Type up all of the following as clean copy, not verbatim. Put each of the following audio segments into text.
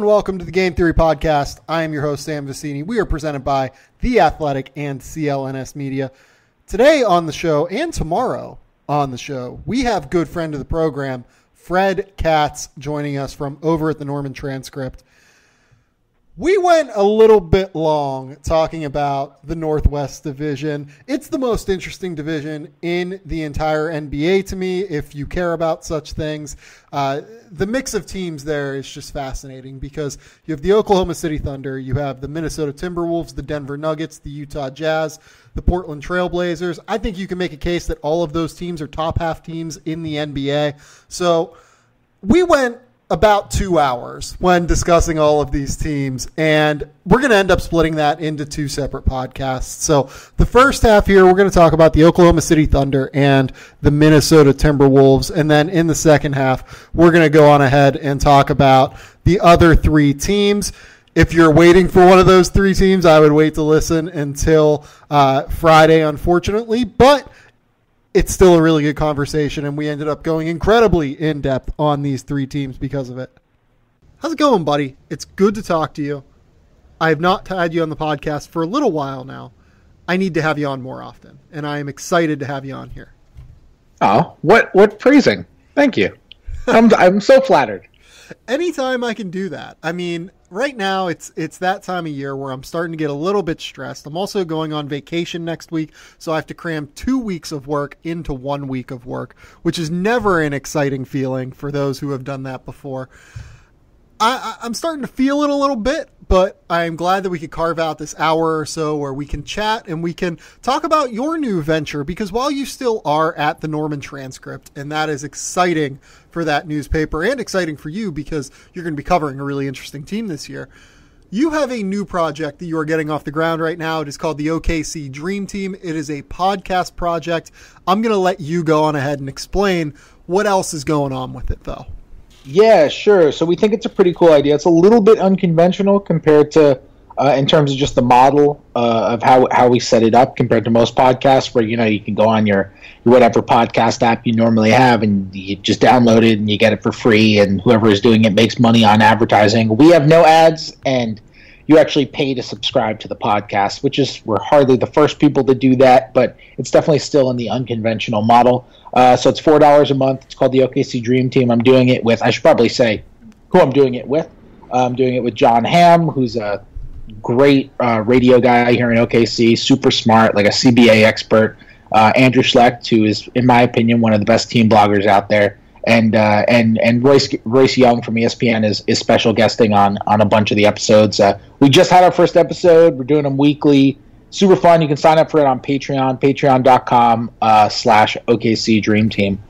welcome to the Game Theory Podcast. I am your host, Sam VECENIE. We are presented by The Athletic and CLNS Media. Today on the show and tomorrow on the show, we have good friend of the program, Fred Katz, joining us from over at the Norman Transcript. We went a little bit long talking about the Northwest Division. It's the most interesting division in the entire NBA to me, if you care about such things. The mix of teams there is just fascinating because you have the Oklahoma City Thunder, you have the Minnesota Timberwolves, the Denver Nuggets, the Utah Jazz, the Portland Trail Blazers. I think you can make a case that all of those teams are top half teams in the NBA. So we went about 2 hours when discussing all of these teams, and we're going to end up splitting that into two separate podcasts. So the first half here, we're going to talk about the Oklahoma City Thunder and the Minnesota Timberwolves, and then in the second half, we're going to go on ahead and talk about the other three teams. If you're waiting for one of those three teams, I would wait to listen until Friday, unfortunately, but it's still a really good conversation, and we ended up going incredibly in-depth on these three teams because of it. How's it going, buddy? It's good to talk to you. I have not had you on the podcast for a little while now. I need to have you on more often, and I am excited to have you on here. Oh, what praising. Thank you. I'm so flattered. Anytime I can do that. I mean, right now it's that time of year where I'm starting to get a little bit stressed. I'm also going on vacation next week, so I have to cram 2 weeks of work into 1 week of work, which is never an exciting feeling for those who have done that before. I'm starting to feel it a little bit, but I'm glad that we could carve out this hour or so where we can chat and we can talk about your new venture, because while you still are at the Norman Transcript, and that is exciting for that newspaper and exciting for you because you're going to be covering a really interesting team this year, you have a new project that you are getting off the ground right now. It is called the OKC Dream Team. It is a podcast project. I'm going to let you go on ahead and explain what else is going on with it, though. Yeah, sure. So we think it's a pretty cool idea. It's a little bit unconventional compared to, in terms of just the model of how we set it up compared to most podcasts where, you can go on your whatever podcast app you normally have and you just download it and you get it for free and whoever is doing it makes money on advertising. We have no ads, and you actually pay to subscribe to the podcast, we're hardly the first people to do that, but it's definitely still in the unconventional model. So it's $4 a month. It's called the OKC Dream Team. I'm doing it with, I should probably say who I'm doing it with. I'm doing it with John Hamm, who's a great radio guy here in OKC, super smart, like a CBA expert. Andrew Schlecht, who is, in my opinion, one of the best team bloggers out there. And Royce Young from ESPN is special guesting on a bunch of the episodes. We just had our first episode. We're doing them weekly. Super fun. You can sign up for it on Patreon, patreon.com/OKC Dream Team.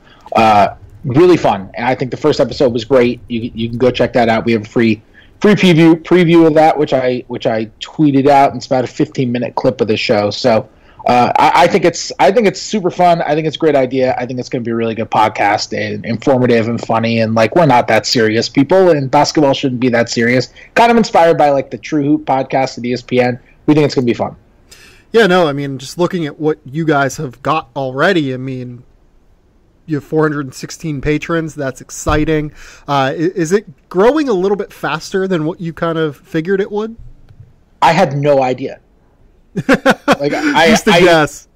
Really fun. And I think the first episode was great. You can go check that out. We have a free preview of that, which I tweeted out. And it's about a 15-minute clip of the show. So I think it's super fun. I think it's a great idea. I think it's going to be a really good podcast and informative and funny. And we're not that serious people, and basketball shouldn't be that serious. Kind of inspired by the True Hoop podcast at ESPN. We think it's going to be fun. Yeah, no, I mean, just looking at what you guys have got already, I mean, you have 416 patrons. That's exciting. Is it growing a little bit faster than what you kind of figured it would? I had no idea. Just a guess.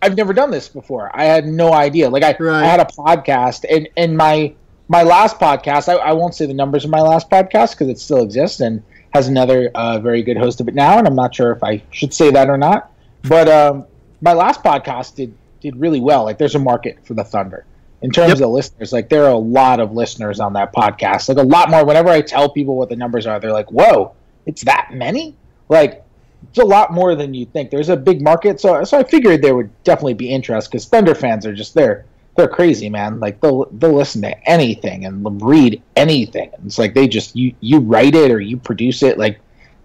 I've never done this before. I had no idea. I had a podcast, and my last podcast, I won't say the numbers of my last podcast because it still exists and has another very good host of it now, and I'm not sure if I should say that or not. But my last podcast did really well. There's a market for the Thunder. In terms of listeners, there are a lot of listeners on that podcast. A lot more. Whenever I tell people what the numbers are, they're like, whoa, it's that many? It's a lot more than you think. There's a big market. So I figured there would definitely be interest because Thunder fans are just they're crazy, man. They'll listen to anything and read anything. It's they just, you write it or you produce it.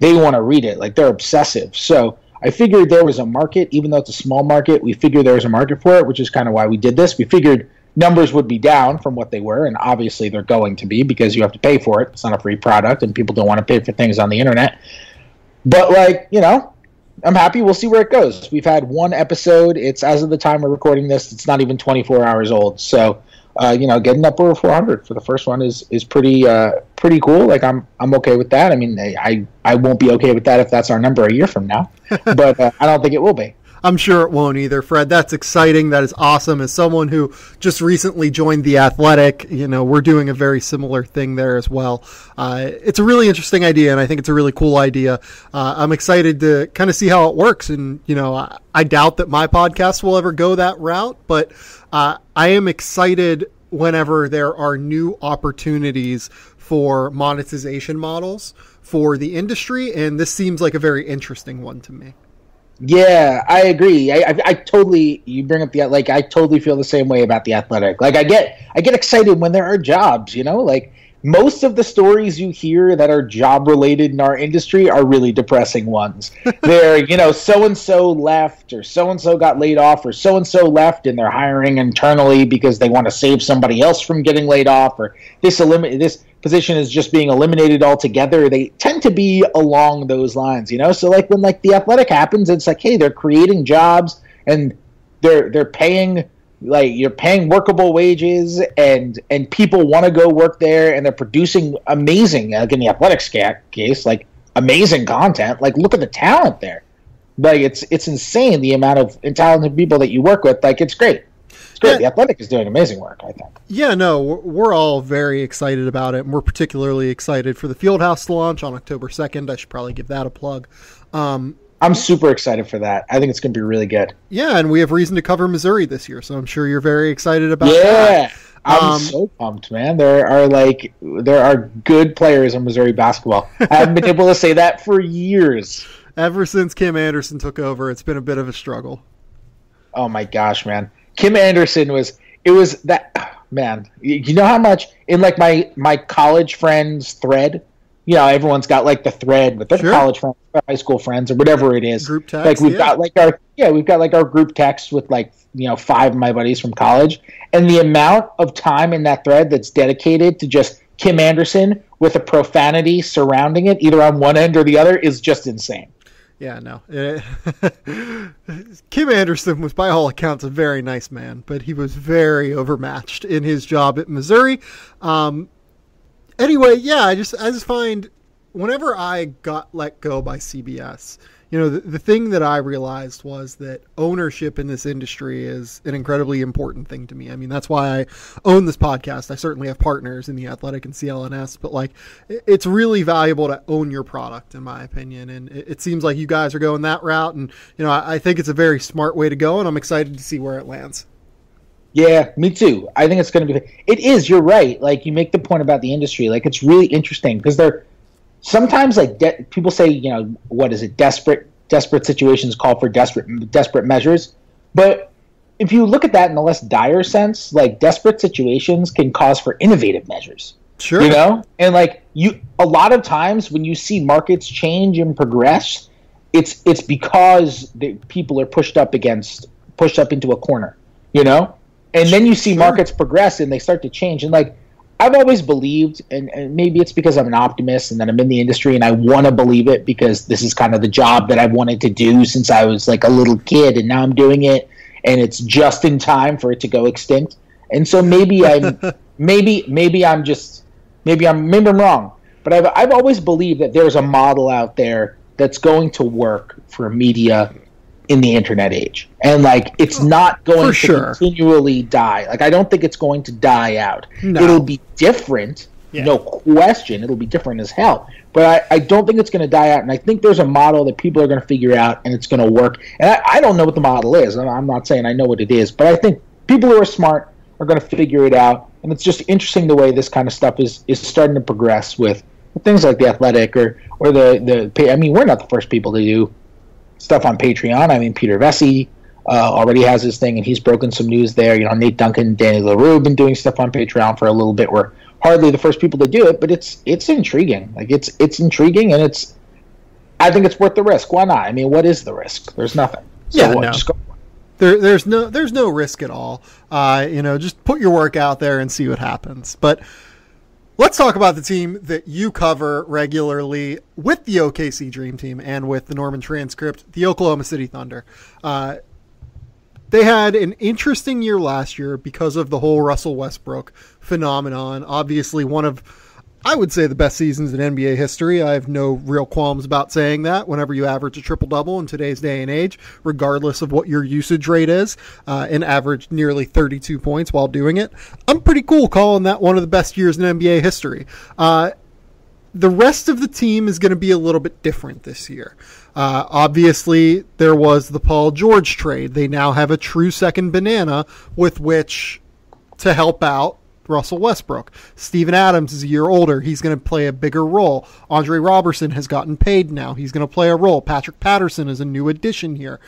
They want to read it. They're obsessive. So I figured there was a market, even though it's a small market. We figured there was a market for it, which is kind of why we did this. We figured numbers would be down from what they were, and obviously they're going to be because you have to pay for it. It's not a free product, and people don't want to pay for things on the internet. But, I'm happy. We'll see where it goes. We've had one episode. It's, as of the time we're recording this, it's not even 24 hours old. So getting up over 400 for the first one is pretty cool. Like I'm okay with that. I mean, I won't be okay with that if that's our number a year from now, but I don't think it will be. I'm sure it won't either, Fred. That's exciting. That is awesome. As someone who just recently joined The Athletic, we're doing a very similar thing there as well. It's a really interesting idea, and I think it's a really cool idea. I'm excited to kind of see how it works. And, I doubt that my podcast will ever go that route, but I am excited whenever there are new opportunities for monetization models for the industry, and this seems like a very interesting one to me. Yeah, I agree. I totally, you bring up I totally feel the same way about The Athletic. Like I get excited when there are jobs, like most of the stories you hear that are job related in our industry are really depressing ones. They're, so-and-so left or so-and-so got laid off or so-and-so left and they're hiring internally because they want to save somebody else from getting laid off, or this position is just being eliminated altogether. They tend to be along those lines, So when The Athletic happens, it's like, hey, they're creating jobs and they're paying, you're paying workable wages and people want to go work there and they're producing amazing, like in The Athletic's case, amazing content. Look at the talent there. It's insane the amount of talented people that you work with. It's great. It's great. Yeah. The Athletic is doing amazing work, I think. Yeah, no, we're all very excited about it, and we're particularly excited for the Fieldhouse to launch on October 2nd. I should probably give that a plug. I'm super excited for that. I think it's going to be really good. Yeah, and we have reason to cover Missouri this year, so I'm sure you're very excited about that. Yeah, I'm so pumped, man. There are good players in Missouri basketball. I haven't been able to say that for years. Ever since Kim Anderson took over, it's been a bit of a struggle. Oh my gosh, man. Kim Anderson was that, man, you know how much in my college friends thread, everyone's got the thread with their college friends, their high school friends, or whatever it is. Group text. We've got our group text with 5 of my buddies from college, and the amount of time in that thread that's dedicated to just Kim Anderson with a profanity surrounding it, either on one end or the other, is just insane. Yeah, no. Kim Anderson was, by all accounts, a very nice man, but he was very overmatched in his job at Missouri. Anyway, yeah, I just find whenever I got let go by CBS, the thing that I realized was that ownership in this industry is an incredibly important thing to me. I mean, that's why I own this podcast. I certainly have partners in The Athletic and CLNS, but it's really valuable to own your product, in my opinion. And it seems like you guys are going that route. And, I think it's a very smart way to go, and I'm excited to see where it lands. Yeah, me too. I think it's going to be, it is, you're right. You make the point about the industry. It's really interesting because they're, sometimes people say, what is it? Desperate situations call for desperate measures. But if you look at that in a less dire sense, desperate situations can cause for innovative measures. Sure. And a lot of times when you see markets change and progress, it's because the people are pushed up into a corner, And then you see markets progress and they start to change. And I've always believed, and maybe it's because I'm an optimist and that I'm in the industry and I want to believe it because this is kind of the job that I've wanted to do since I was a little kid, and now I'm doing it and it's just in time for it to go extinct. And so maybe I'm wrong, but I've always believed that there's a model out there that's going to work for media in the internet age, and it's not going to continually die. I don't think it's going to die out. No. It'll be different, no question. It'll be different as hell, but I don't think it's going to die out. And I think there's a model that people are going to figure out, and it's going to work. And I don't know what the model is. I'm not saying I know what it is, but I think people who are smart are going to figure it out. And it's just interesting the way this kind of stuff is starting to progress with things like The Athletic or the. I mean, we're not the first people to do stuff on Patreon. I mean, Peter Vesey already has his thing, and he's broken some news there. Nate Duncan, Danny LaRue been doing stuff on Patreon for a little bit. We're hardly the first people to do it, but it's intriguing. It's intriguing, and I think it's worth the risk. Why not? I mean, what is the risk? There's nothing. So just go. There's no risk at all. Just put your work out there and see what happens. But let's talk about the team that you cover regularly with the OKC Dream Team and with the Norman Transcript, the Oklahoma City Thunder. They had an interesting year last year because of the whole Russell Westbrook phenomenon. Obviously, one of, I would say, the best seasons in NBA history. I have no real qualms about saying that whenever you average a triple-double in today's day and age, regardless of what your usage rate is, and average nearly 32 points while doing it. I'm pretty cool calling that one of the best years in NBA history. The rest of the team is going to be a little bit different this year. Obviously, there was the Paul George trade. They now have a true second banana with which to help out Russell Westbrook. Steven Adams is a year older. He's going to play a bigger role. Andre Robertson has gotten paid now. He's going to play a role. Patrick Patterson is a new addition here.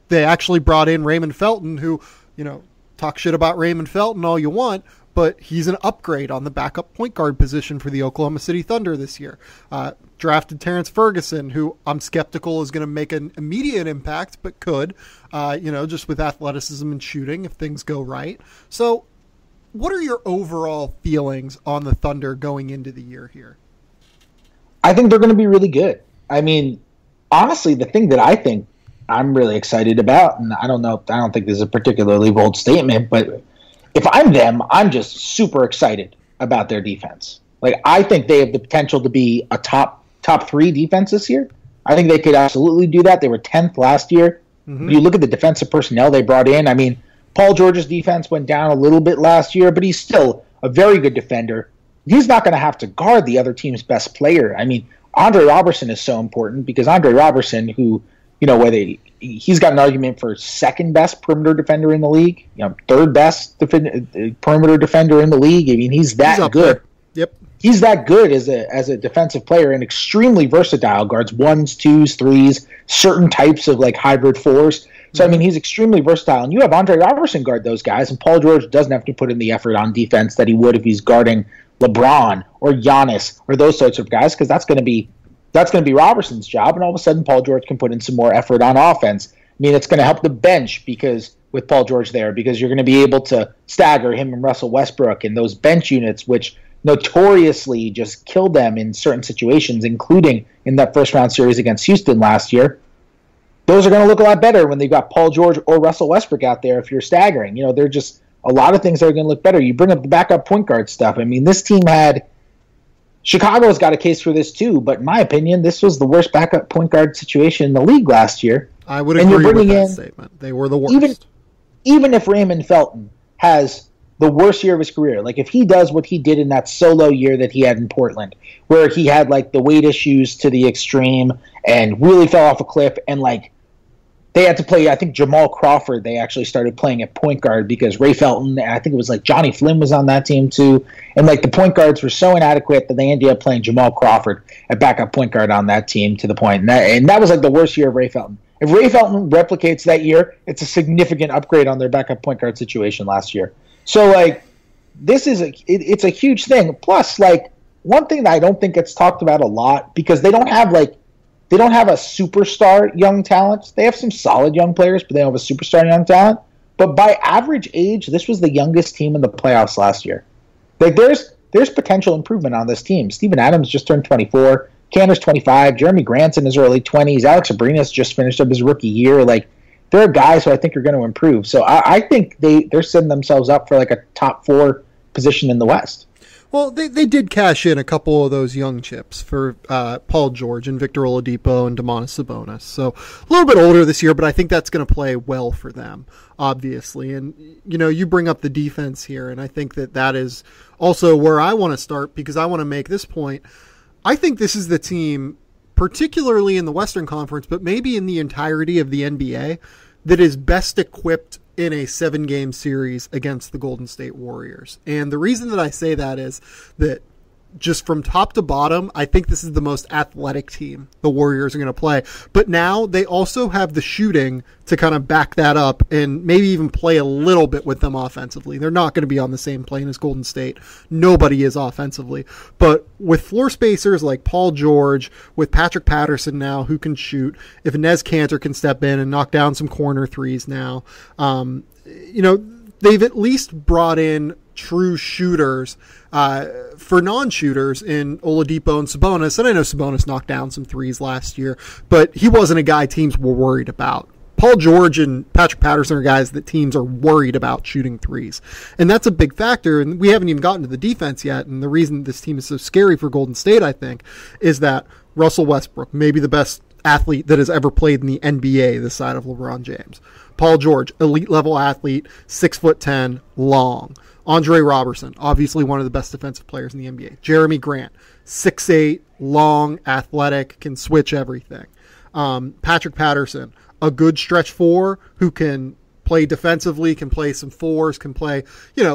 They actually brought in Raymond Felton, who, talk shit about Raymond Felton all you want, but he's an upgrade on the backup point guard position for the Oklahoma City Thunder this year. Drafted Terrence Ferguson, who I'm skeptical is going to make an immediate impact, but could, just with athleticism and shooting if things go right. So what are your overall feelings on the Thunder going into the year here? I think they're going to be really good. I mean, honestly, the thing that I think I'm really excited about, and I don't think this is a particularly bold statement, but if I'm them, I'm just super excited about their defense. Like, I think they have the potential to be a top 3 defense this year. I think they could absolutely do that. They were 10th last year. Mm-hmm. You look at the defensive personnel they brought in. I mean, Paul George's defense went down a little bit last year, but he's still a very good defender. He's not going to have to guard the other team's best player. I mean, Andre Robertson is so important because Andre Robertson, who, he's got an argument for second best perimeter defender in the league, third best perimeter defender in the league. I mean, he's that good. There. Yep. He's that good as a defensive player and extremely versatile, guards 1s, 2s, 3s, certain types of like hybrid 4s. So, I mean, he's extremely versatile. And you have Andre Robertson guard those guys, and Paul George doesn't have to put in the effort on defense that he would if he's guarding LeBron or Giannis or those sorts of guys, because that's going to be Robertson's job. And all of a sudden, Paul George can put in some more effort on offense. I mean, it's going to help the bench because with Paul George there, because you're going to be able to stagger him and Russell Westbrook and those bench units, which notoriously just killed them in certain situations, including in that first-round series against Houston last year. Those are going to look a lot better when they've got Paul George or Russell Westbrook out there if you're staggering. They're just a lot of things that are going to look better. You bring up the backup point guard stuff. I mean, this team Chicago's got a case for this too, but in my opinion, this was the worst backup point guard situation in the league last year. I would agree with that statement. They were the worst. Even if Raymond Felton has the worst year of his career, like if he does what he did in that solo year that he had in Portland, where he had like the weight issues to the extreme and really fell off a cliff, and like they had to play, I think Jamal Crawford, they actually started playing at point guard because Ray Felton, and I think it was like Johnny Flynn was on that team too. And like the point guards were so inadequate that they ended up playing Jamal Crawford at backup point guard on that team to the point. And that was like the worst year of Ray Felton. If Ray Felton replicates that year, it's a significant upgrade on their backup point guard situation last year. So like this is it's a huge thing. Plus, like one thing that I don't think gets talked about a lot, because they don't have a superstar young talent. They have some solid young players, but they don't have a superstar young talent. But by average age, this was the youngest team in the playoffs last year. Like there's potential improvement on this team. Steven Adams just turned 24. Cantor's 25. Jeremy Grant's in his early 20s. Alex Abrinas just finished up his rookie year. Like there are guys who I think are going to improve. So I think they're setting themselves up for like a top 4 position in the West. Well, they did cash in a couple of those young chips for Paul George and Victor Oladipo and Domantas Sabonis. So a little bit older this year, but I think that's going to play well for them, obviously. And, you bring up the defense here, and I think that is also where I want to start, because I want to make this point. I think this is the team, particularly in the Western Conference, but maybe in the entirety of the NBA, that is best equipped in a 7-game series against the Golden State Warriors. And the reason that I say that is that just from top to bottom, I think this is the most athletic team the Warriors are going to play. But now they also have the shooting to kind of back that up and maybe even play a little bit with them offensively. They're not going to be on the same plane as Golden State. Nobody is offensively. But with floor spacers like Paul George, with Patrick Patterson now who can shoot, if Inez Kanter can step in and knock down some corner threes now, they've at least brought in true shooters for non-shooters in Oladipo and Sabonis. And I know Sabonis knocked down some threes last year, but he wasn't a guy teams were worried about. Paul George and Patrick Patterson are guys that teams are worried about shooting threes. And that's a big factor. And we haven't even gotten to the defense yet. And the reason this team is so scary for Golden State, I think, is that Russell Westbrook, maybe the best athlete that has ever played in the NBA this side of LeBron James. Paul George, elite level athlete, 6'10", long. Andre Robertson, obviously one of the best defensive players in the NBA. Jeremy Grant, 6'8", long, athletic, can switch everything. Patrick Patterson, a good stretch four who can play defensively, can play some fours, can play,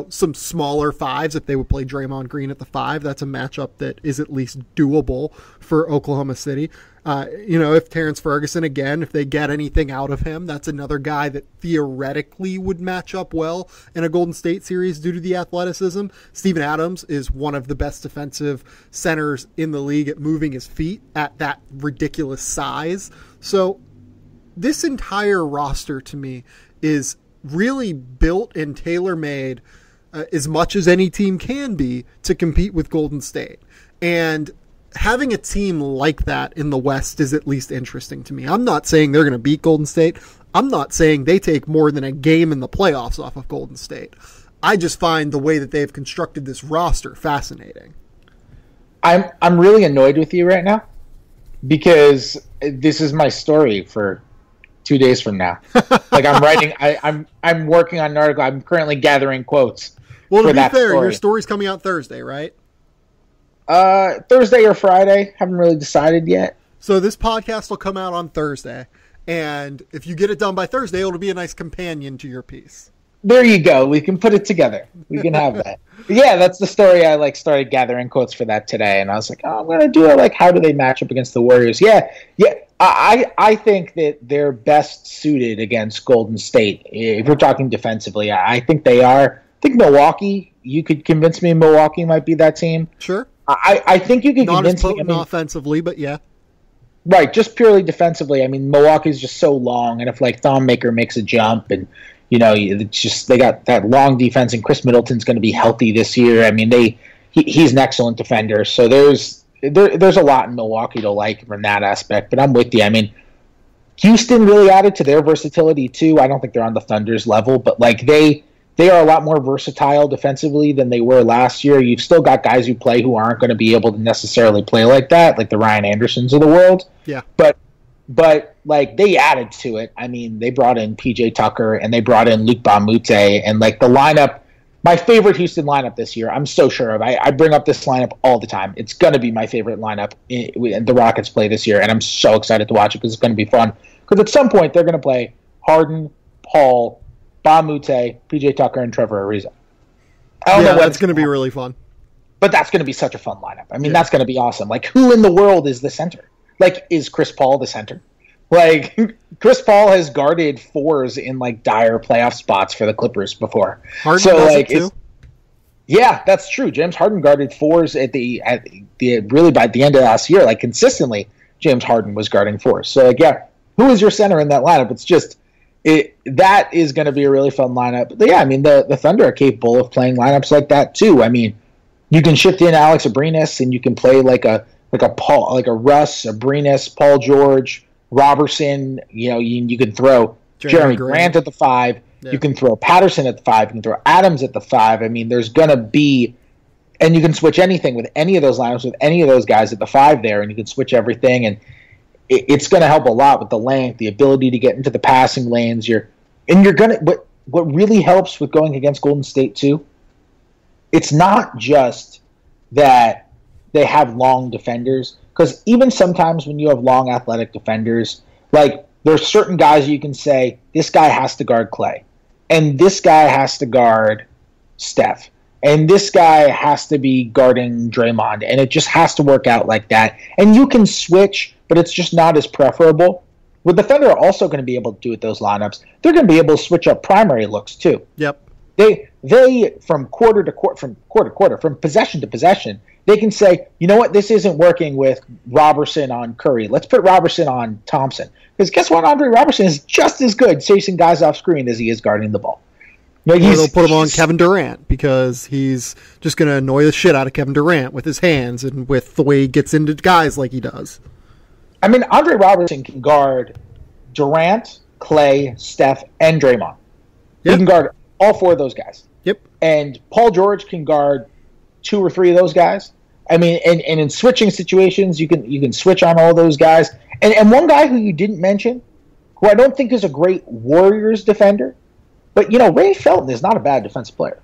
some smaller fives. If they would play Draymond Green at the 5, that's a matchup that is at least doable for Oklahoma City. If Terrence Ferguson, again, if they get anything out of him, that's another guy that theoretically would match up well in a Golden State series due to the athleticism. Steven Adams is one of the best defensive centers in the league at moving his feet at that ridiculous size. So this entire roster to me is really built and tailor-made as much as any team can be to compete with Golden State. And having a team like that in the West is at least interesting to me. I'm not saying they're going to beat Golden State. I'm not saying they take more than a game in the playoffs off of Golden State. I just find the way that they've constructed this roster fascinating. I'm really annoyed with you right now because this is my story for 2 days from now. Like I'm writing, I'm working on an article. I'm currently gathering quotes. Well, to be fair, your story's coming out Thursday, right? Thursday or Friday. Haven't really decided yet. So this podcast will come out on Thursday, and if you get it done by Thursday, it'll be a nice companion to your piece. There you go. We can put it together. We can have that. Yeah, that's the story. I started gathering quotes for that today, and I was like, I'm going to do it. How do they match up against the Warriors? Yeah. I think that they're best suited against Golden State. If we're talking defensively, I think they are. I think Milwaukee, you could convince me Milwaukee might be that team. Sure. I think you can convince me. Not offensively, but yeah. Right, just purely defensively. I mean, Milwaukee's just so long, and if Thon Maker makes a jump, and it's just they got that long defense, and Chris Middleton's going to be healthy this year. I mean, he's an excellent defender, so there's a lot in Milwaukee to like from that aspect. But I'm with you. I mean, Houston really added to their versatility too. I don't think they're on the Thunder's level, but they are a lot more versatile defensively than they were last year. You've still got guys who play who aren't going to be able to necessarily play like that, like the Ryan Andersons of the world. Yeah. But they added to it. I mean, they brought in PJ Tucker and they brought in Luc Mbah-a-Moute, and the lineup, my favorite Houston lineup this year, I'm so sure of. I bring up this lineup all the time. It's going to be my favorite lineup the Rockets play this year, and I'm so excited to watch it because it's going to be fun. Because at some point, they're going to play Harden, Paul, Mbah-a-Moute, PJ Tucker, and Trevor Ariza. I don't know that's going to be really fun. But that's going to be such a fun lineup. I mean, that's going to be awesome. Who in the world is the center? Is Chris Paul the center? Chris Paul has guarded fours in dire playoff spots for the Clippers before. Harden does it too? Yeah, that's true. James Harden guarded fours at the really by the end of last year. Consistently, James Harden was guarding fours. So who is your center in that lineup? It's just that is going to be a really fun lineup. But yeah, I mean the Thunder are capable of playing lineups like that too. I mean, you can shift in Alex Abrines and you can play a Paul, a Russ, Abrines, Paul George, Robertson. You can throw Jeremy Grant at the 5. Yeah. You can throw Patterson at the 5. You can throw Adams at the 5. I mean, there's going to be, and you can switch anything with any of those lineups with any of those guys at the 5 there, and you can switch everything, and it's going to help a lot with the length, the ability to get into the passing lanes. What really helps with going against Golden State too, it's not just that they have long defenders, because even sometimes when you have long athletic defenders, there's certain guys you can say, this guy has to guard Clay, and this guy has to guard Steph, and this guy has to be guarding Draymond, and it just has to work out like that. And you can switch, but it's just not as preferable. What the Thunder are also going to be able to do with those lineups, they're going to be able to switch up primary looks too. Yep. They from quarter to quarter, from possession to possession, they can say, you know what, this isn't working with Robertson on Curry. Let's put Robertson on Thompson. Because guess what? Andre Robertson is just as good chasing guys off screen as he is guarding the ball. They'll put him on Kevin Durant because he's just going to annoy the shit out of Kevin Durant with his hands and with the way he gets into guys like he does. I mean, Andre Robertson can guard Durant, Clay, Steph, and Draymond. Yep. He can guard all 4 of those guys. Yep. And Paul George can guard 2 or 3 of those guys. I mean, and in switching situations, you can switch on all those guys. And one guy who you didn't mention, who I don't think is a great Warriors defender, but, Ray Felton is not a bad defensive player.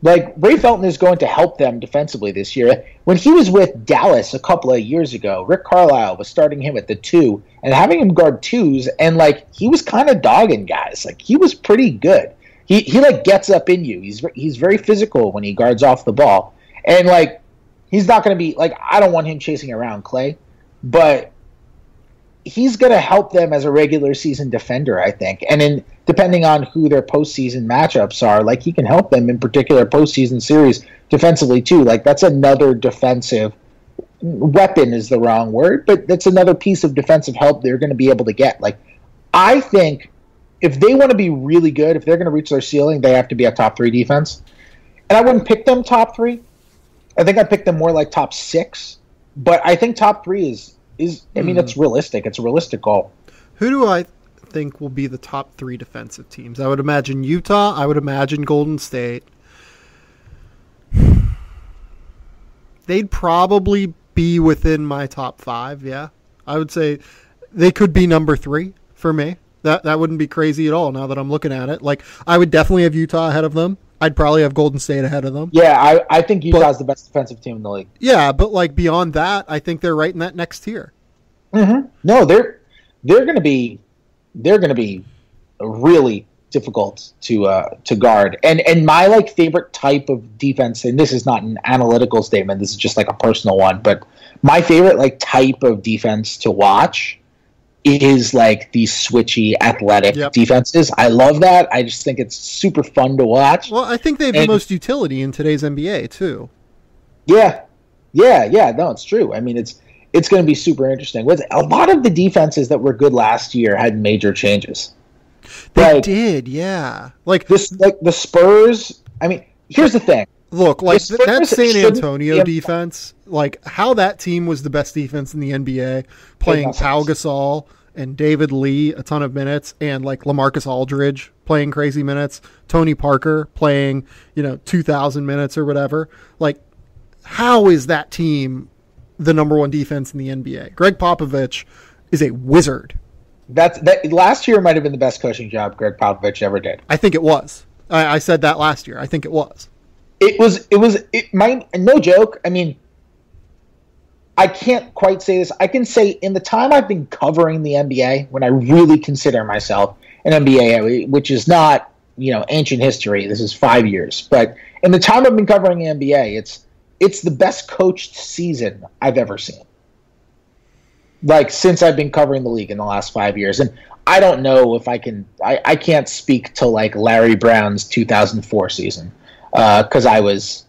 Like, Ray Felton is going to help them defensively this year. When he was with Dallas a couple of years ago, Rick Carlisle was starting him at the 2 and having him guard 2s, and, he was kind of dogging guys. He was pretty good. He gets up in you. He's very physical when he guards off the ball. And, he's not going to be, I don't want him chasing around Clay, but he's going to help them as a regular season defender, I think. And depending on who their postseason matchups are, he can help them in particular postseason series defensively too. That's another defensive weapon is the wrong word, but that's another piece of defensive help they're going to be able to get. I think if they want to be really good, if they're going to reach their ceiling, they have to be a top 3 defense. And I wouldn't pick them top 3. I think I'd pick them more top 6. But I think top 3 is it's realistic. It's a realistic goal. Who do I think will be the top 3 defensive teams? I would imagine Utah. I would imagine Golden State. They'd probably be within my top 5, yeah. I would say they could be number 3 for me. That wouldn't be crazy at all now that I'm looking at it. I would definitely have Utah ahead of them. I'd probably have Golden State ahead of them. Yeah, I think Utah's the best defensive team in the league. Yeah, but beyond that, I think they're right in that next tier. Mm-hmm. No, they're going to be really difficult to guard. And my favorite type of defense, and this is not an analytical statement, this is just a personal one, but my favorite type of defense to watch is these switchy athletic defenses. I love that. I just think it's super fun to watch. Well, I think they have the most utility in today's NBA too. Yeah. No, it's true. I mean, it's going to be super interesting. With a lot of the defenses that were good last year had major changes. They did, yeah. The Spurs. I mean, here's the thing. Look, that San Antonio defense, how that team was the best defense in the NBA, playing Pau Gasol and David Lee a ton of minutes, and LaMarcus Aldridge playing crazy minutes, Tony Parker playing 2,000 minutes or whatever. How is that team the number 1 defense in the NBA? Greg Popovich is a wizard. That last year might have been the best coaching job Greg Popovich ever did. I think it was. I said that last year. I think it was. It might, no joke. I mean, I can't quite say this. I can say in the time I've been covering the NBA, when I really consider myself an NBA, which is not, ancient history. This is 5 years. But in the time I've been covering the NBA, it's the best coached season I've ever seen. Since I've been covering the league in the last 5 years. And I don't know if I can't speak to Larry Brown's 2004 season. Because I was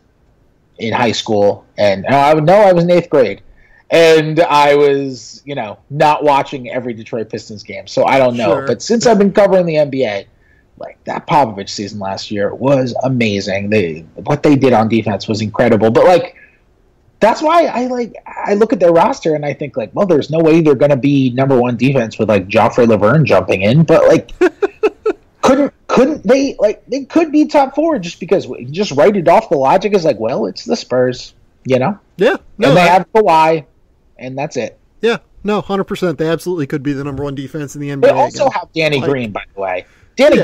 in high school, and I was in 8th grade, and I was, not watching every Detroit Pistons game, so I don't know. Sure. But since I've been covering the NBA, that Popovich season last year was amazing. What they did on defense was incredible. But that's why I look at their roster and I think well, there's no way they're going to be number 1 defense with Joffrey Laverne jumping in, but couldn't they they could be top 4 just because just write it off. The logic is well, it's the Spurs, Yeah. No, and they have Kawhi, and that's it. Yeah. No, 100%. They absolutely could be the number 1 defense in the NBA. They also have Danny Green, by the way. Danny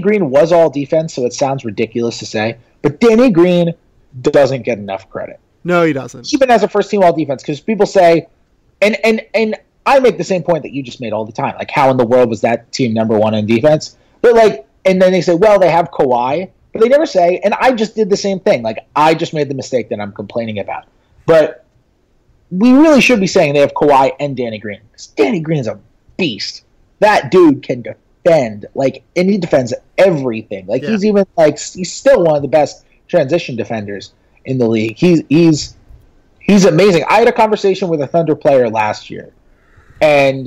Green was all defense, so it sounds ridiculous to say, but Danny Green doesn't get enough credit. No, he doesn't. Even as a first team all defense, because people say, and I make the same point that you just made all the time. How in the world was that team number 1 in defense? But and then they say, well, they have Kawhi, but they never say, and I just did the same thing. I just made the mistake that I'm complaining about. But we really should be saying they have Kawhi and Danny Green, because Danny Green's a beast. That dude can defend, and he defends everything. He's even he's still one of the best transition defenders in the league. He's amazing. I had a conversation with a Thunder player last year, and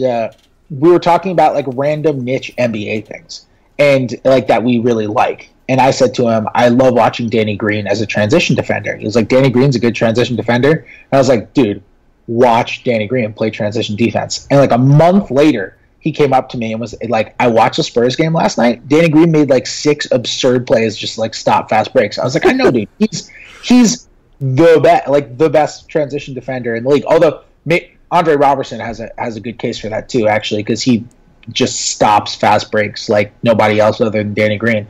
we were talking about random niche NBA things, and that we really like. And I said to him, I love watching Danny Green as a transition defender. He was like, Danny Green's a good transition defender. And I was like, dude, watch Danny Green play transition defense. And a month later, he came up to me and was like, I watched the Spurs game last night. Danny Green made like 6 absurd plays, just like stop fast breaks. I was like, I know, dude. He's the best transition defender in the league. Although Andre Robertson has a good case for that too, actually, because he just stops fast breaks like nobody else other than Danny Green.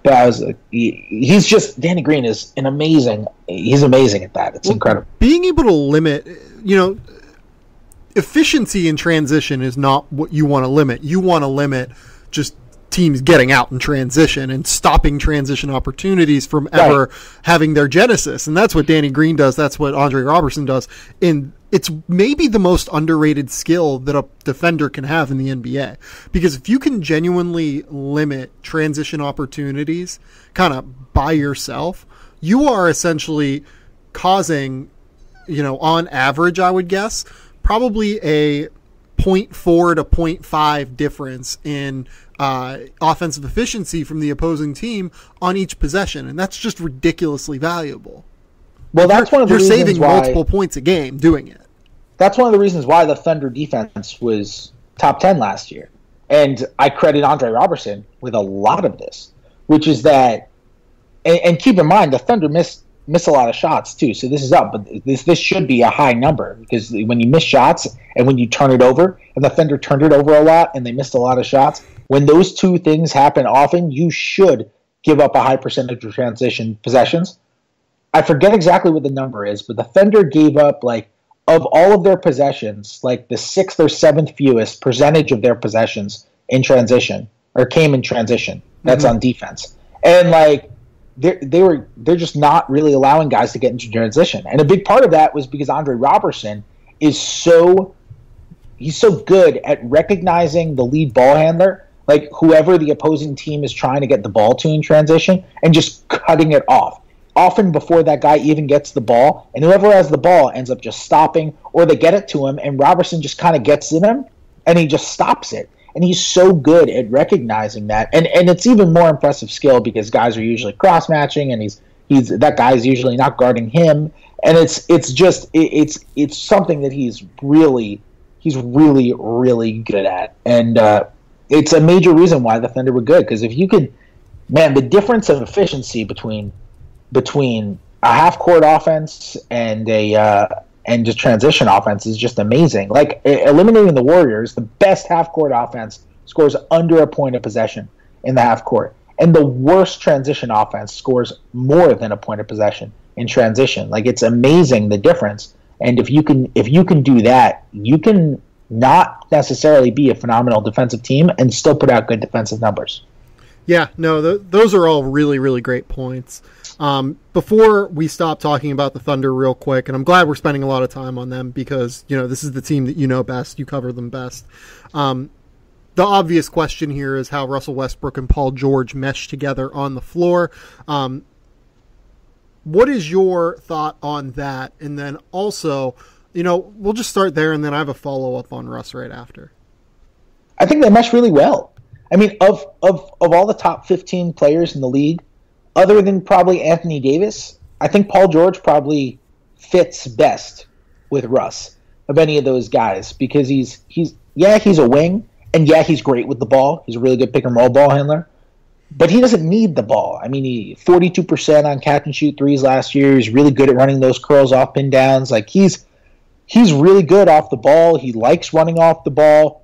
But I was like, Danny Green is he's amazing at that. It's incredible. Being able to limit, efficiency in transition is not what you want to limit. You want to limit just teams getting out in transition and stopping transition opportunities from ever having their genesis. And that's what Danny Green does. That's what Andre Robertson does. And it's maybe the most underrated skill that a defender can have in the NBA. Because if you can genuinely limit transition opportunities kind of by yourself, you are essentially causing, on average, I would guess, probably a 0.4 to 0.5 difference in offensive efficiency from the opposing team on each possession. And that's just ridiculously valuable. Well, that's one of the reasons you're saving multiple points a game doing it. That's one of the reasons why the Thunder defense was top 10 last year. And I credit Andre Robertson with a lot of this, which is that, and keep in mind, the Thunder miss a lot of shots too. So this is up, but this should be a high number, because when you miss shots and when you turn it over, and the Thunder turned it over a lot and they missed a lot of shots, when those two things happen often, you should give up a high percentage of transition possessions. I forget exactly what the number is, but the Thunder gave up, like, of all of their possessions, like the 6th or 7th fewest percentage of their possessions in transition, or came in transition. That's on defense. And like they're just not really allowing guys to get into transition. And a big part of that was because Andre Robertson is he's so good at recognizing the lead ball handler, like whoever the opposing team is trying to get the ball to in transition, and just cutting it off. Often before that guy even gets the ball, and whoever has the ball ends up just stopping, or they get it to him, and Robertson just kind of gets in him, and he just stops it. And he's so good at recognizing that, and it's even more impressive skill because guys are usually cross matching, and he's that guy's usually not guarding him, and it's something that he's really good at, and it's a major reason why the Thunder were good, because if you could, man, the difference of efficiency between a half-court offense and and just transition offense is just amazing. Like, eliminating the Warriors, the best half-court offense scores under a point of possession in the half-court, and the worst transition offense scores more than a point of possession in transition. Like, it's amazing the difference. And if you can do that, you can not necessarily be a phenomenal defensive team and still put out good defensive numbers. Yeah, no, those are all really, really great points. Before we stop talking about the Thunder real quick, and I'm glad we're spending a lot of time on them because, this is the team that you know best, you cover them best. The obvious question here is how Russell Westbrook and Paul George mesh together on the floor. What is your thought on that? And then also, we'll just start there, and then I have a follow-up on Russ right after. I think they mesh really well. I mean, of all the top 15 players in the league, other than probably Anthony Davis, I think Paul George probably fits best with Russ of any of those guys, because he's a wing, and he's great with the ball. He's a really good pick and roll ball handler, but he doesn't need the ball. I mean, he 42% on catch and shoot threes last year. He's really good at running those curls off pin downs. Like, he's really good off the ball. He likes running off the ball.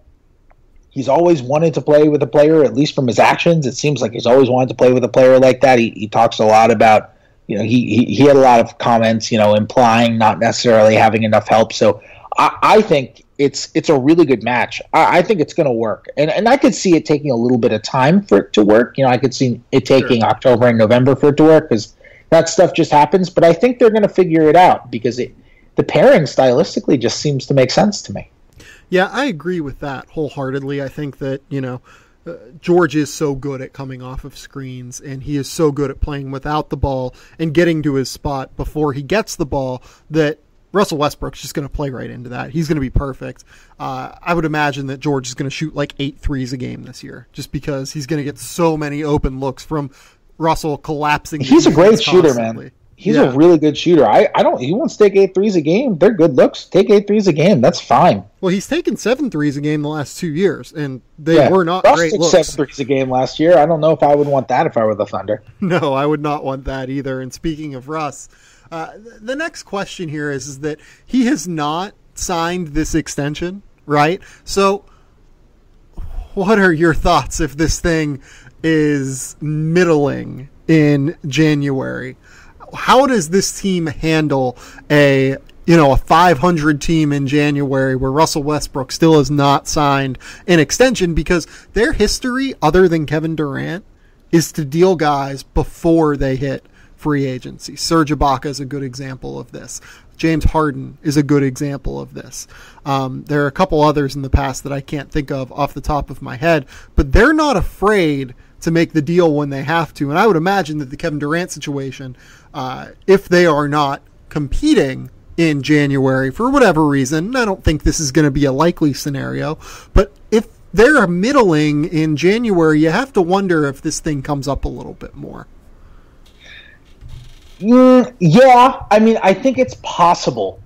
He's always wanted to play with a player, at least from his actions. It seems like he's always wanted to play with a player like that. He talks a lot about, he had a lot of comments, implying not necessarily having enough help. So I think it's a really good match. I think it's going to work. And I could see it taking a little bit of time for it to work. I could see it taking October and November for it to work, because that stuff just happens. But I think they're going to figure it out, because the pairing stylistically just seems to make sense to me. Yeah, I agree with that wholeheartedly. I think that, George is so good at coming off of screens, and he is so good at playing without the ball and getting to his spot before he gets the ball, that Russell Westbrook's just going to play right into that. He's going to be perfect. I would imagine that George is going to shoot like 8 threes a game this year, just because he's going to get so many open looks from Russell collapsing. He's a great shooter, man. He's a really good shooter. He wants to take 8 threes a game. They're good looks. Take 8 threes a game. That's fine. Well, he's taken 7 threes a game the last 2 years, and they were not great looks. 7 threes a game last year. I don't know if I would want that if I were the Thunder. No, I would not want that either. And speaking of Russ, the next question here is that he has not signed this extension, right? So what are your thoughts if this thing is middling in January? How does this team handle a 500 team in January where Russell Westbrook still has not signed an extension? Because their history, other than Kevin Durant, is to deal guys before they hit free agency. Serge Ibaka is a good example of this. James Harden is a good example of this. There are a couple others in the past that I can't think of off the top of my head, but they're not afraid to make the deal when they have to. And I would imagine that the Kevin Durant situation, if they are not competing in January for whatever reason, I don't think this is going to be a likely scenario, but if they're middling in January, you have to wonder if this thing comes up a little bit more. Yeah, I mean, I think it's possible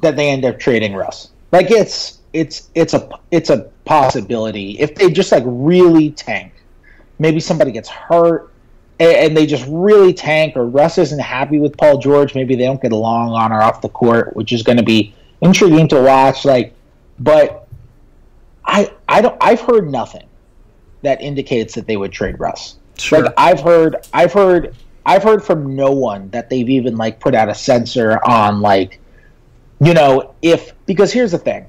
that they end up trading Russ. Like it's a possibility if they just like really tank. Maybe somebody gets hurt and they just really tank, or Russ isn't happy with Paul George. Maybe they don't get along on or off the court, which is going to be intriguing to watch. But I've heard nothing that indicates that they would trade Russ. Sure. Like I've heard from no one that they've even like put out a censor on because here's the thing,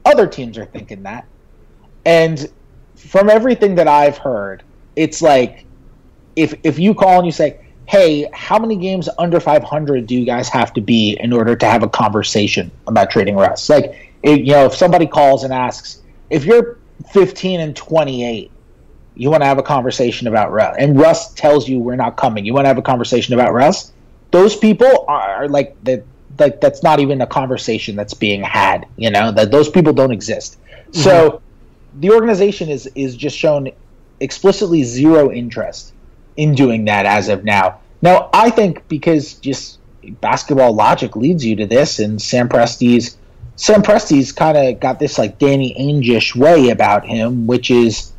other teams are thinking that, and from everything that I've heard, it's like if you call and you say, hey, how many games under 500 do you guys have to be in order to have a conversation about trading Russ? Like, if somebody calls and asks, if you're 15-28, you want to have a conversation about Russ, and Russ tells you we're not coming, you want to have a conversation about Russ, those people are like that. Like that's not even a conversation that's being had. That those people don't exist. Mm-hmm. So the organization is just shown explicitly zero interest in doing that as of now. Now, I think because just basketball logic leads you to this, and Sam Presti's kind of got this like Danny Ainge-ish way about him, which is,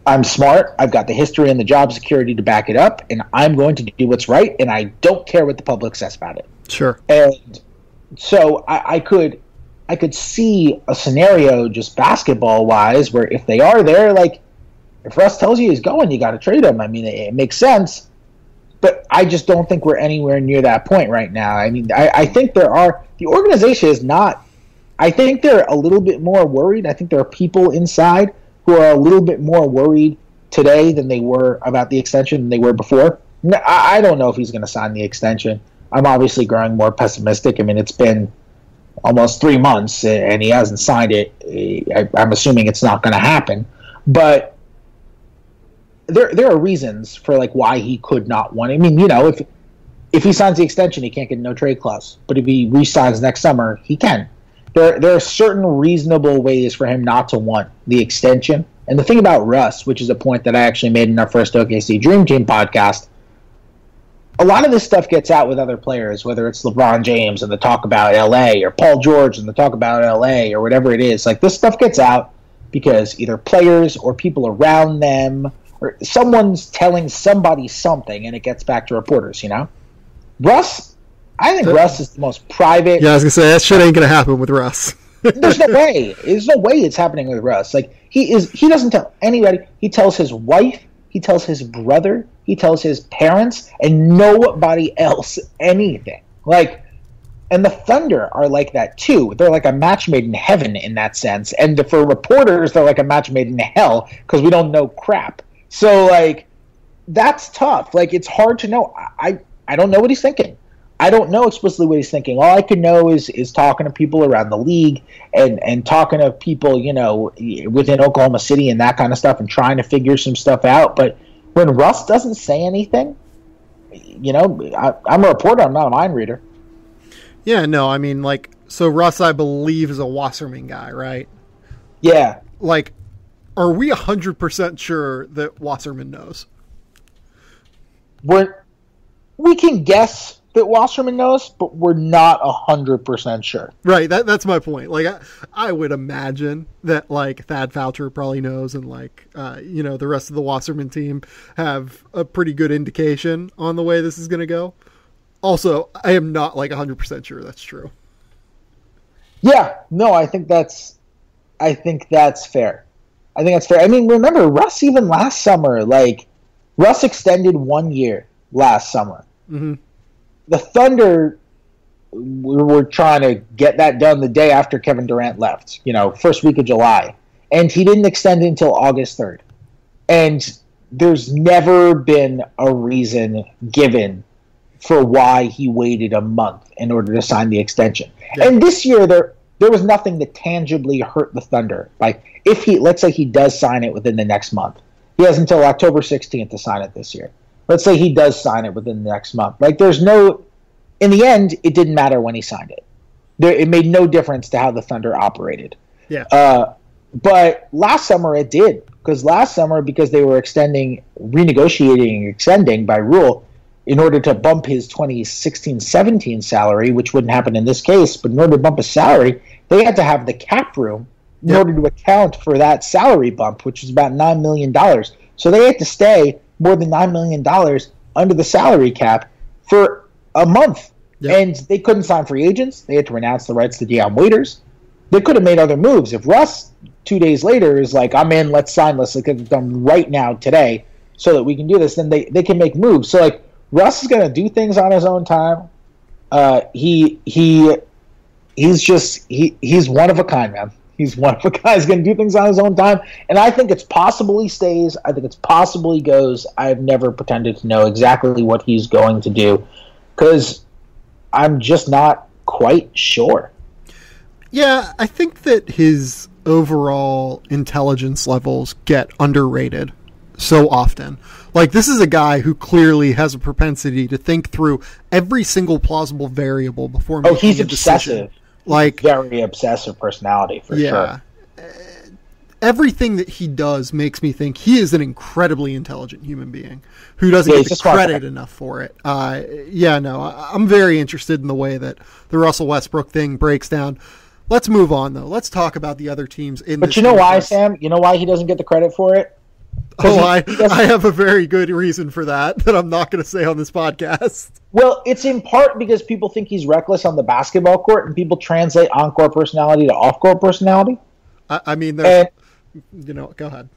I'm smart, I've got the history and the job security to back it up, and I'm going to do what's right, and I don't care what the public says about it. Sure. And so I could see a scenario just basketball-wise where if they are there, like, if Russ tells you he's going, you got to trade him. I mean, it makes sense. But I just don't think we're anywhere near that point right now. I mean, I think the organization is not, I think they're a little bit more worried. I think there are people inside who are a little bit more worried today than they were about the extension than they were before. I don't know if he's going to sign the extension. I'm obviously growing more pessimistic. I mean, it's been almost 3 months and he hasn't signed it. I'm assuming it's not going to happen. But there are reasons for like why he could not want it. I mean, if he signs the extension, he can't get no trade clause. But if he re-signs next summer, he can. There are certain reasonable ways for him not to want the extension. And the thing about Russ, which is a point that I actually made in our first OKC Dream Team podcast, a lot of this stuff gets out with other players, whether it's LeBron James and the talk about LA, or Paul George and the talk about LA, or whatever it is. Like, this stuff gets out because either players or people around them, or someone's telling somebody something, and it gets back to reporters, Russ, I think Russ is the most private. Yeah, I was going to say, that shit ain't going to happen with Russ. There's no way. There's no way it's happening with Russ. Like, he doesn't tell anybody. He tells his wife, he tells his brother, he tells his parents, and nobody else anything. Like, and the Thunder are like that too. They're like a match made in heaven in that sense. And for reporters, they're like a match made in hell because we don't know crap. So, like, that's tough. Like, it's hard to know. I don't know what he's thinking. I don't know explicitly what he's thinking. All I can know is talking to people around the league and talking to people, within Oklahoma City and that kind of stuff, and trying to figure some stuff out. But when Russ doesn't say anything, I'm a reporter. I'm not a mind reader. Yeah, no, I mean, like, so Russ, I believe, is a Wasserman guy, right? Yeah. Like, are we 100% sure that Wasserman knows? We can guess that Wasserman knows, but we're not 100% sure. Right, that's my point. Like, I would imagine that, like, Thad Foucher probably knows, and, like, the rest of the Wasserman team have a pretty good indication on the way this is going to go. Also, I am not, like, 100% sure that's true. Yeah, no, I think that's fair. I mean, remember, Russ even last summer, like, Russ extended 1 year last summer. Mm-hmm. The Thunder were trying to get that done the day after Kevin Durant left, first week of July. And he didn't extend it until August 3rd. And there's never been a reason given for why he waited a month in order to sign the extension. Yeah. And this year, there was nothing that tangibly hurt the Thunder. Like, let's say he does sign it within the next month. He has until October 16th to sign it this year. Let's say he does sign it within the next month. Like, in the end, it didn't matter when he signed it. It made no difference to how the Thunder operated. Yeah. But last summer it did. Because they were extending by rule in order to bump his 2016-17 salary, which wouldn't happen in this case, but in order to bump his salary, they had to have the cap room in order to account for that salary bump, which is about $9 million. So they had to stay more than $9 million under the salary cap for a month. Yep. And they couldn't sign free agents. They had to renounce the rights to Dion Waiters. They could have made other moves. If Russ 2 days later is like, I'm in, let's get it done right now, today, so that we can do this, then they can make moves. So, like, Russ is going to do things on his own time. He's one of a kind, man. He's one of a kind. He's going to do things on his own time. And I think it's possible he stays. I think it's possible he goes. I've never pretended to know exactly what he's going to do because I'm just not quite sure. Yeah, I think that his overall intelligence levels get underrated so often. Like, this is a guy who clearly has a propensity to think through every single plausible variable before making a decision. He's obsessive. Like, very obsessive personality, for sure. Everything that he does makes me think he is an incredibly intelligent human being who doesn't get the credit enough for it. I'm very interested in the way that the Russell Westbrook thing breaks down. Let's move on, though. Let's talk about the other teams in this. But you know why, Sam? You know why he doesn't get the credit for it? I have a very good reason for that I'm not going to say on this podcast. Well, it's in part because people think he's reckless on the basketball court, and people translate on-court personality to off-court personality. I mean, go ahead.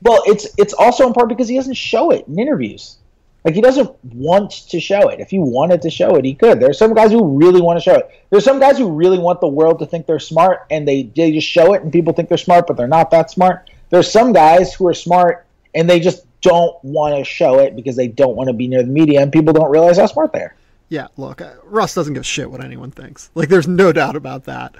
Well, it's also in part because he doesn't show it in interviews. Like, he doesn't want to show it. If he wanted to show it, he could. There's some guys who really want to show it. There's some guys who really want the world to think they're smart, and they just show it, and people think they're smart, but they're not that smart. There's some guys who are smart, and they just don't want to show it because they don't want to be near the media, and people don't realize how smart they are. Yeah, look, Russ doesn't give a shit what anyone thinks. Like, there's no doubt about that.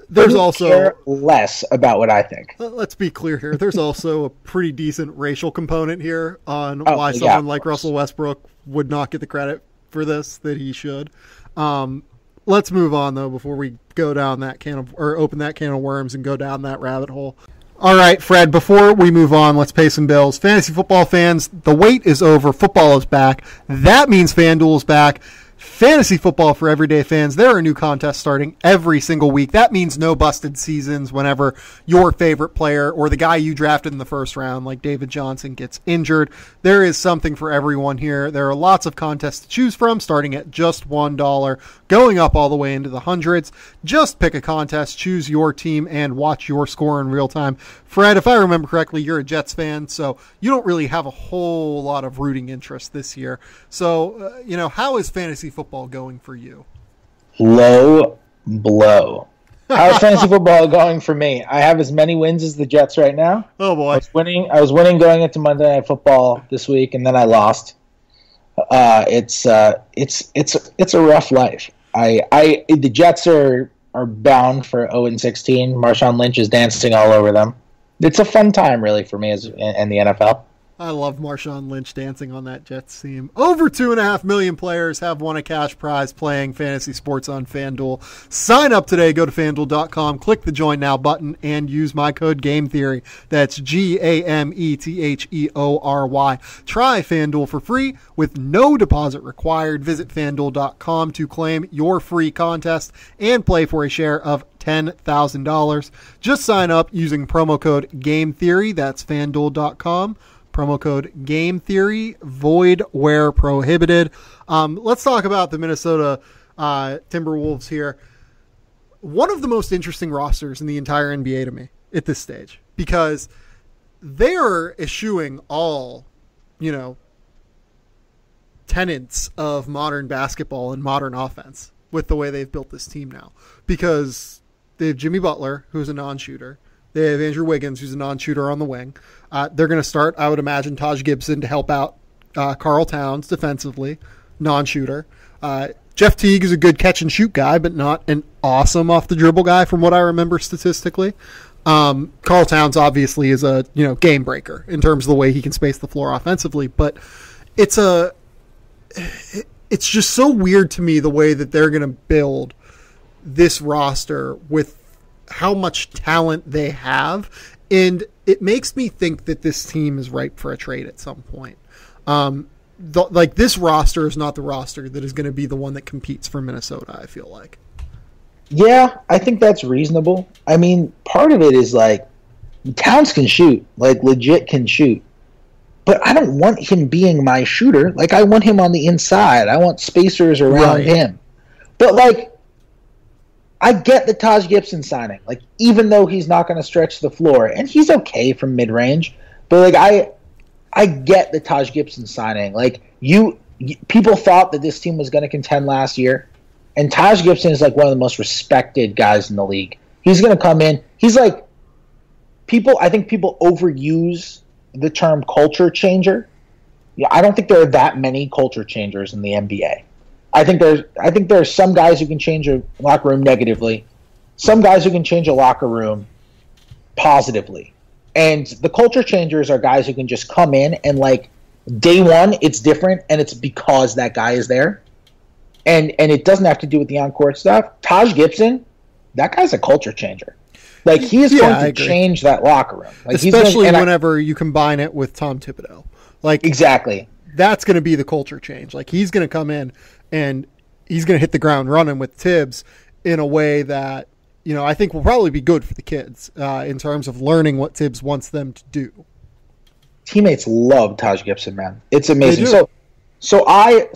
There's also care less about what I think. Let's be clear here. There's also a pretty decent racial component here on why someone like Russell Westbrook would not get the credit for this that he should. Let's move on, though, before we go down that open that can of worms and go down that rabbit hole. All right, Fred, before we move on, let's pay some bills. Fantasy football fans, the wait is over. Football is back. That means FanDuel is back. Fantasy football for everyday fans. There are new contests starting every single week. That means no busted seasons whenever your favorite player or the guy you drafted in the first round, like David Johnson, gets injured. There is something for everyone here. There are lots of contests to choose from, starting at just $1, going up all the way into the hundreds. Just pick a contest, choose your team, and watch your score in real time. Fred, if I remember correctly, you're a Jets fan, so you don't really have a whole lot of rooting interest this year. So, how is fantasy football going for you? Low blow. How's fantasy football going for me? I have as many wins as the Jets right now. Oh boy. I was winning going into Monday Night Football this week, and then I lost. It's a rough life. The Jets are bound for 0-16. Marshawn Lynch is dancing all over them. It's a fun time, really, for me in the NFL. I love Marshawn Lynch dancing on that Jets team. Over 2.5 million players have won a cash prize playing fantasy sports on FanDuel. Sign up today. Go to FanDuel.com, click the Join Now button, and use my code GameTheory. That's GAMETHEORY. Try FanDuel for free with no deposit required. Visit FanDuel.com to claim your free contest and play for a share of $10,000. Just sign up using promo code GameTheory. That's FanDuel.com. Promo code Game Theory, void where prohibited. Let's talk about the Minnesota Timberwolves here. One of the most interesting rosters in the entire NBA to me at this stage, because they are eschewing all, tenets of modern basketball and modern offense with the way they've built this team now. Because they have Jimmy Butler, who's a non-shooter. They have Andrew Wiggins, who's a non-shooter on the wing. They're going to start, I would imagine, Taj Gibson to help out Karl Towns defensively, non-shooter. Jeff Teague is a good catch-and-shoot guy, but not an awesome off-the-dribble guy from what I remember statistically. Karl Towns obviously is a game breaker in terms of the way he can space the floor offensively, but it's just so weird to me the way that they're going to build this roster with how much talent they have, and it makes me think that this team is ripe for a trade at some point. This roster is not the roster that is going to be the one that competes for Minnesota, I feel like. Yeah, I think that's reasonable. I mean, part of it is Towns can shoot, legit can shoot, but I don't want him being my shooter. I want him on the inside. I want spacers around him. But I get the Taj Gibson signing, even though he's not going to stretch the floor, and he's okay from mid-range, but I get the Taj Gibson signing. People thought that this team was going to contend last year, and Taj Gibson is one of the most respected guys in the league. He's going to come in. He's I think people overuse the term culture changer. Yeah, I don't think there are that many culture changers in the NBA. I think there's some guys who can change a locker room negatively, some guys who can change a locker room positively. And the culture changers are guys who can just come in and day one, it's different, and it's because that guy is there. And it doesn't have to do with the on-court stuff. Taj Gibson, that guy's a culture changer. He is going to change that locker room. Especially whenever you combine it with Tom Thibodeau. Exactly. That's going to be the culture change. He's going to come in and he's going to hit the ground running with Tibbs in a way that, I think will probably be good for the kids in terms of learning what Tibbs wants them to do. Teammates love Taj Gibson, man. It's amazing. So I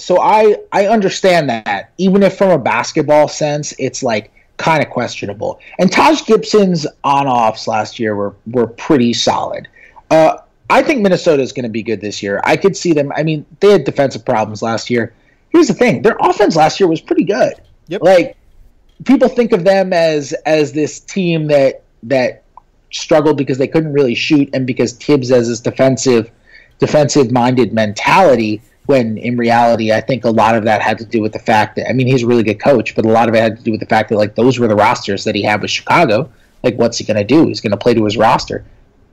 understand that, even if from a basketball sense, it's kind of questionable. And Taj Gibson's on-offs last year were pretty solid. I think Minnesota is going to be good this year. I could see them. I mean, they had defensive problems last year. Here's the thing. Their offense last year was pretty good. Yep. People think of them as this team that struggled because they couldn't really shoot and because Tibbs has this defensive-minded mentality, when in reality, I think a lot of that had to do with the fact that, he's a really good coach, but a lot of it had to do with the fact that, those were the rosters that he had with Chicago. What's he going to do? He's going to play to his roster.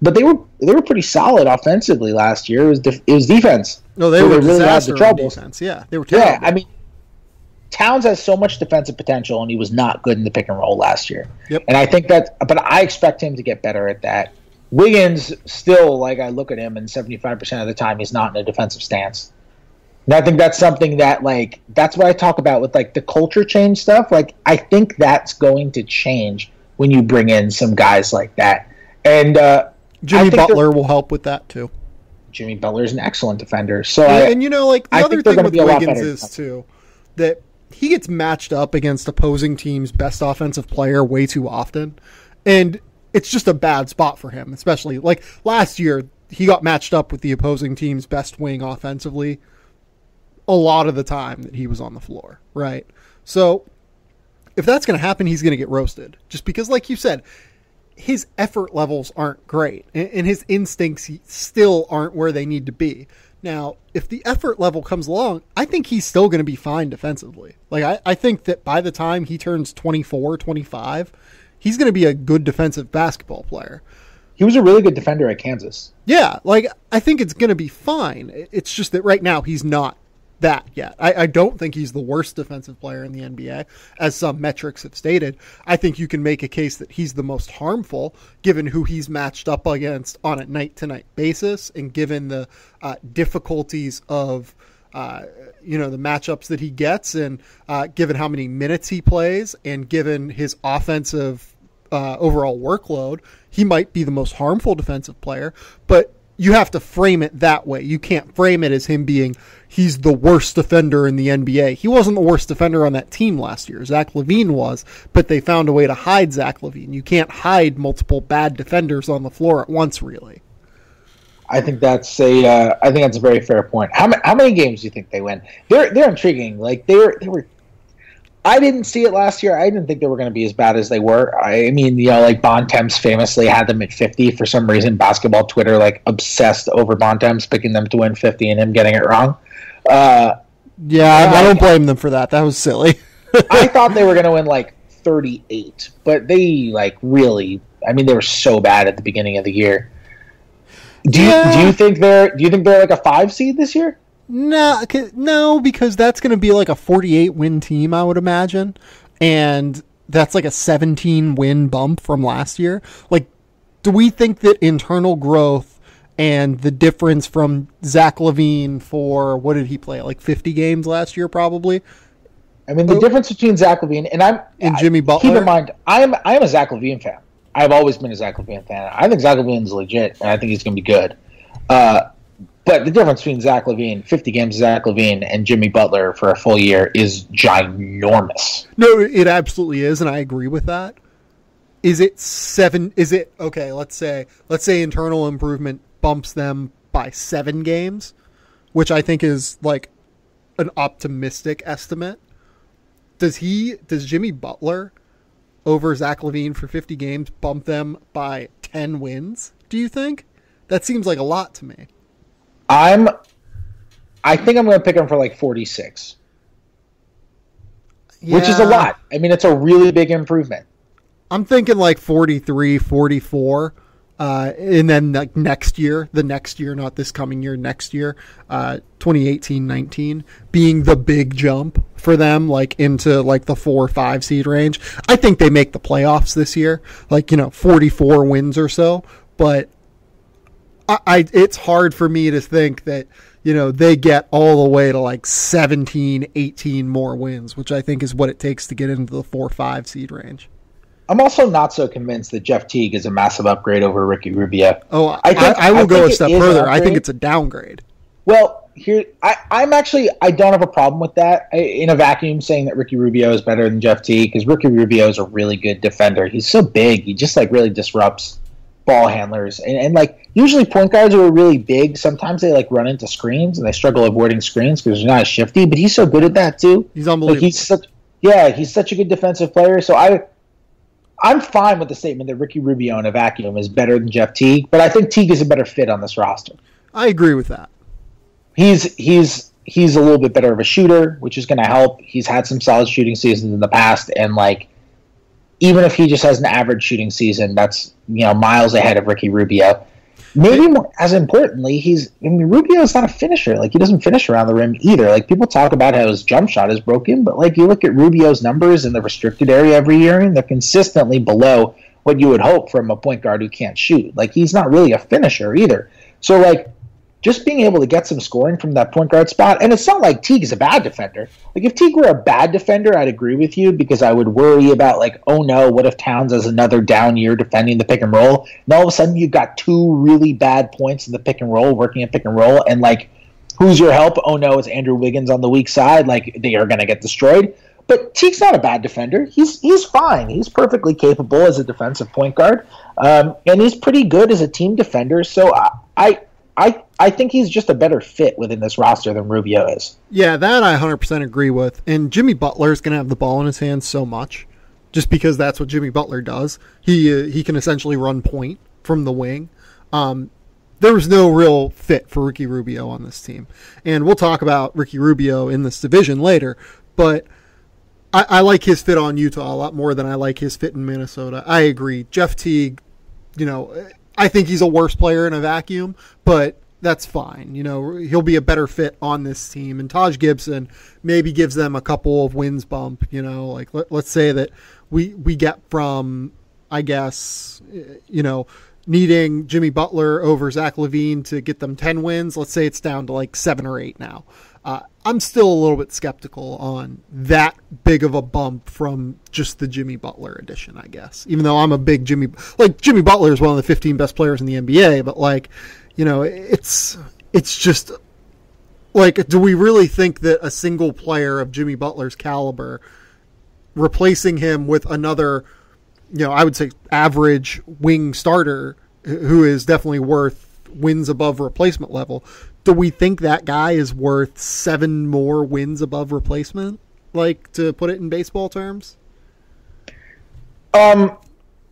But they were pretty solid offensively last year. It was defense. No, they were really had the trouble. Defense. Yeah, they were terrible. Yeah, Towns has so much defensive potential, and he was not good in the pick and roll last year. Yep. And I think but I expect him to get better at that. Wiggins still, I look at him, and 75% of the time he's not in a defensive stance. And I think that's something that that's what I talk about with the culture change stuff. I think that's going to change when you bring in some guys like that. And Jimmy Butler will help with that too. Jimmy Butler is an excellent defender. So the other thing with Wiggins is too that he gets matched up against opposing teams' best offensive player way too often, and it's just a bad spot for him. Especially last year, he got matched up with the opposing team's best wing offensively a lot of the time that he was on the floor, right? So if that's going to happen, he's going to get roasted, just because, like you said, his effort levels aren't great, and his instincts still aren't where they need to be. Now, if the effort level comes along, I think he's still going to be fine defensively. I think that by the time he turns 24, 25, he's going to be a good defensive basketball player. he was a really good defender at Kansas. Yeah, like, I think it's going to be fine. It's just that right now he's not that yet. I don't think he's the worst defensive player in the NBA, as some metrics have stated. I think you can make a case that he's the most harmful, given who he's matched up against on a night-to-night basis, and given the difficulties of the matchups that he gets, and given how many minutes he plays, and given his offensive overall workload, he might be the most harmful defensive player. But you have to frame it that way. You can't frame it as him being, he's the worst defender in the NBA. He wasn't the worst defender on that team last year. Zach LaVine was, but they found a way to hide Zach LaVine. You can't hide multiple bad defenders on the floor at once, really. I think that's a very fair point. How many games do you think they win? They're intriguing. Like they were. I didn't see it last year. I didn't think they were going to be as bad as they were. I mean, like Bontemps famously had them at 50 for some reason. Basketball Twitter like obsessed over Bontemps picking them to win 50 and him getting it wrong. I don't blame them for that. That was silly. I thought they were going to win like 38, but they like really. I mean, they were so bad at the beginning of the year. Do you think they're like a 5 seed this year? No, because that's going to be like a 48-win team, I would imagine, and that's like a 17-win bump from last year. Like, do we think that internal growth and the difference from Zach LaVine for, what did he play, like 50 games last year probably? I mean, the difference between Zach LaVine and Jimmy Butler. Keep in mind, I am a Zach LaVine fan. I've always been a Zach LaVine fan. I think Zach LaVine's legit, and I think he's going to be good. But the difference between Zach LaVine, 50 games of Zach LaVine, and Jimmy Butler for a full year is ginormous. No, it absolutely is, and I agree with that. Okay, let's say internal improvement bumps them by 7 games, which I think is like an optimistic estimate. Does Jimmy Butler over Zach LaVine for 50 games bump them by 10 wins, do you think? That seems like a lot to me. I think I'm going to pick him for like 46. Yeah. Which is a lot. I mean, it's a really big improvement. I'm thinking like 43, 44. And then like the next year, not this coming year, next year, 2018-19, being the big jump for them, like into like the 4 or 5 seed range. I think they make the playoffs this year, like, 44 wins or so. But it's hard for me to think that, they get all the way to like 17, 18 more wins, which I think is what it takes to get into the 4 or 5 seed range. I'm also not so convinced that Jeff Teague is a massive upgrade over Ricky Rubio. Oh, I will go a step further. I think it's a downgrade. Well, I don't have a problem with that in a vacuum saying that Ricky Rubio is better than Jeff Teague, because Ricky Rubio is a really good defender. He's so big. He just like really disrupts ball handlers. And like usually point guards who are really big, sometimes they like run into screens and they struggle avoiding screens because they're not as shifty, but he's so good at that too. He's unbelievable. Like he's such a good defensive player. So I'm fine with the statement that Ricky Rubio in a vacuum is better than Jeff Teague, but I think Teague is a better fit on this roster. I agree with that. He's a little bit better of a shooter, which is going to help. He's had some solid shooting seasons in the past, and like even if he just has an average shooting season, that's miles ahead of Ricky Rubio. Maybe more, as importantly, Rubio is not a finisher. Like, he doesn't finish around the rim either. Like, people talk about how his jump shot is broken, but like you look at Rubio's numbers in the restricted area every year, and they're consistently below what you would hope from a point guard who can't shoot. Like, he's not really a finisher either. So like, just being able to get some scoring from that point guard spot, and it's not like Teague is a bad defender. Like, if Teague were a bad defender, I'd agree with you, because I would worry about, like, oh no, what if Towns has another down year defending the pick and roll? And all of a sudden you've got 2 really bad points in the pick and roll, working at pick and roll, and like, who's your help? Oh no, it's Andrew Wiggins on the weak side. Like, they are going to get destroyed. But Teague's not a bad defender. He's fine. He's perfectly capable as a defensive point guard, and he's pretty good as a team defender. So I think he's just a better fit within this roster than Rubio is. Yeah, that I 100% agree with. And Jimmy Butler is going to have the ball in his hands so much, just because that's what Jimmy Butler does. He can essentially run point from the wing. There was no real fit for Ricky Rubio on this team. And we'll talk about Ricky Rubio in this division later, but I like his fit on Utah a lot more than I like his fit in Minnesota. I agree. Jeff Teague, I think he's a worse player in a vacuum, but that's fine. You know, he'll be a better fit on this team. And Taj Gibson maybe gives them a couple of wins bump. You know, like let's say that we get from, I guess, you know, needing Jimmy Butler over Zach LaVine to get them 10 wins. Let's say it's down to like 7 or 8 now. I'm still a little bit skeptical on that big of a bump from just the Jimmy Butler addition, I guess. Even though I'm a big Jimmy Butler is one of the 15 best players in the NBA, but like, you know, it's just like, do we really think that a single player of Jimmy Butler's caliber, replacing him with another, you know, I would say average wing starter who is definitely worth wins above replacement level, do we think that guy is worth 7 more wins above replacement? Like, to put it in baseball terms?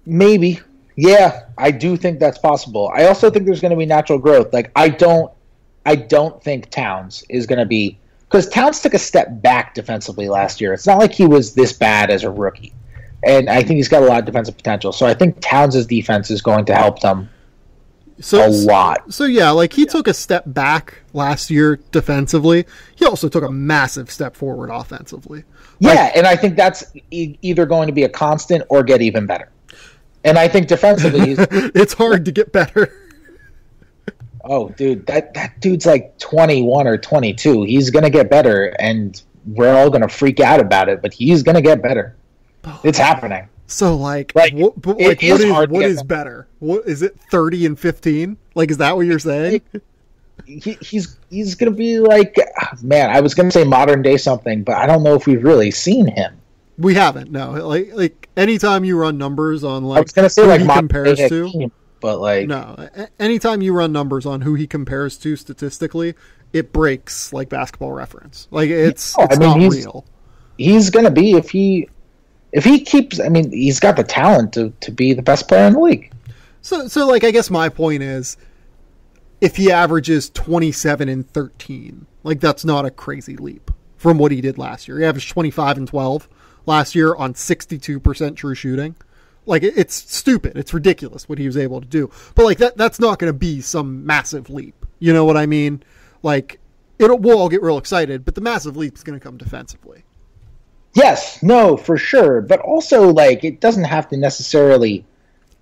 Maybe. Yeah, I do think that's possible. I also think there's going to be natural growth. Like, I don't think Towns is going to be, because Towns took a step back defensively last year. It's not like he was this bad as a rookie. And I think he's got a lot of defensive potential. So I think Towns' defense is going to help them a lot. So yeah, like he took a step back last year defensively. He also took a massive step forward offensively. Yeah, and I think that's either going to be a constant or get even better. And I think defensively, it's hard to get better. Oh, dude, that dude's like 21 or 22. He's going to get better, and we're all going to freak out about it, but he's going to get better. It's happening. So, what is better? What is it? 30 and 15? Like, is that what you're saying? He's going to be like, man, I was going to say modern day something, but I don't know if we've really seen him. We haven't. No, like anytime you run numbers on like I was going to say who like he compares to, Hakeem, but like no, anytime you run numbers on who he compares to statistically, it breaks like Basketball Reference. Like it's not real. He's going to be if he keeps. I mean, he's got the talent to be the best player in the league. So like I guess my point is, if he averages 27 and 13, like that's not a crazy leap from what he did last year. He averaged 25 and 12 last year on 62% true shooting. Like it's stupid. It's ridiculous what he was able to do. But like that's not going to be some massive leap. You know what I mean? Like we'll all get real excited, but the massive leap is going to come defensively. Yes, no, for sure. But also like it doesn't have to necessarily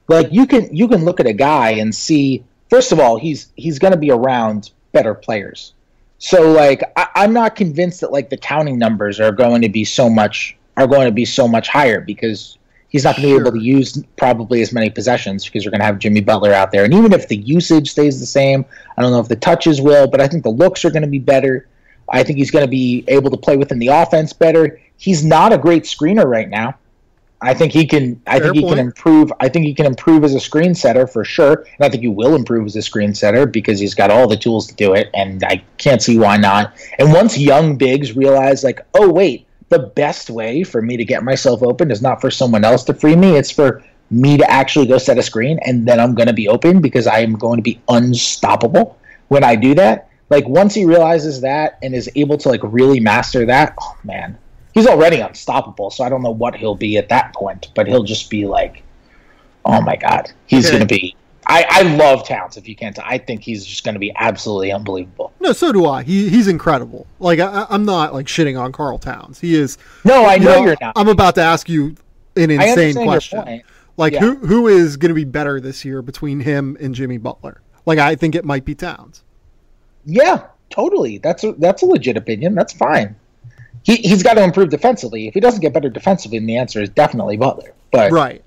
like you can look at a guy and see, first of all, he's going to be around better players. So like I'm not convinced that like the counting numbers are going to be so much higher because he's not going to be able to use probably as many possessions because you're going to have Jimmy Butler out there. And even if the usage stays the same, I don't know if the touches will, but I think the looks are going to be better. I think he's going to be able to play within the offense better. He's not a great screener right now. I think he can improve. I think he can improve as a screen setter for sure. And I think he will improve as a screen setter because he's got all the tools to do it. And I can't see why not. And once young bigs realize like, oh, wait, the best way for me to get myself open is not for someone else to free me. It's for me to actually go set a screen, and then I'm going to be open because I am going to be unstoppable when I do that. Like, once he realizes that and is able to, like, really master that, oh, man. He's already unstoppable, so I don't know what he'll be at that point, but he'll just be like, oh, my God. He's going to be... I love Towns, if you can't tell. I think he's just going to be absolutely unbelievable. No, so do I. He's incredible. Like, I'm not, like, shitting on Karl Towns. He is... No, I know you're not. I'm about to ask you an insane question. Like, yeah. Who is going to be better this year between him and Jimmy Butler? Like, I think it might be Towns. Yeah, totally. That's a legit opinion. That's fine. He's got to improve defensively. If he doesn't get better defensively, then the answer is definitely Butler. But right.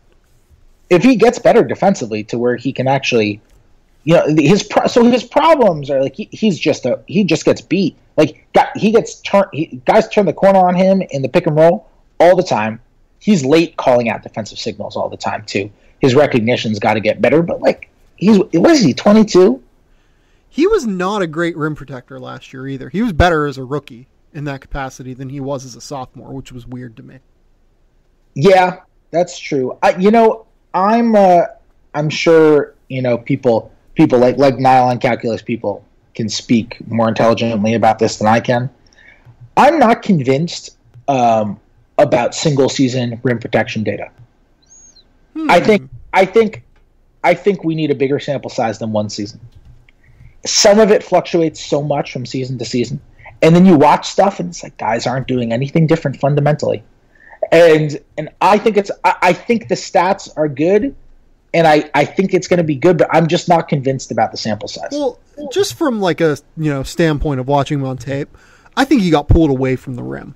If he gets better defensively to where he can actually, his problems are like he just gets beat. Like guys turn the corner on him in the pick and roll all the time. He's late calling out defensive signals all the time too. His recognition's got to get better. But like what is he 22? He was not a great rim protector last year either. He was better as a rookie in that capacity than he was as a sophomore, which was weird to me. Yeah, that's true. I'm sure people like nylon calculus people can speak more intelligently about this than I can. I'm not convinced about single season rim protection data. I think I think we need a bigger sample size than one season. Some of it fluctuates so much from season to season. And then you watch stuff and it's like guys aren't doing anything different fundamentally. And I think I think the stats are good, and I think it's going to be good, but I'm just not convinced about the sample size. Well, just from like a standpoint of watching him on tape, I think he got pulled away from the rim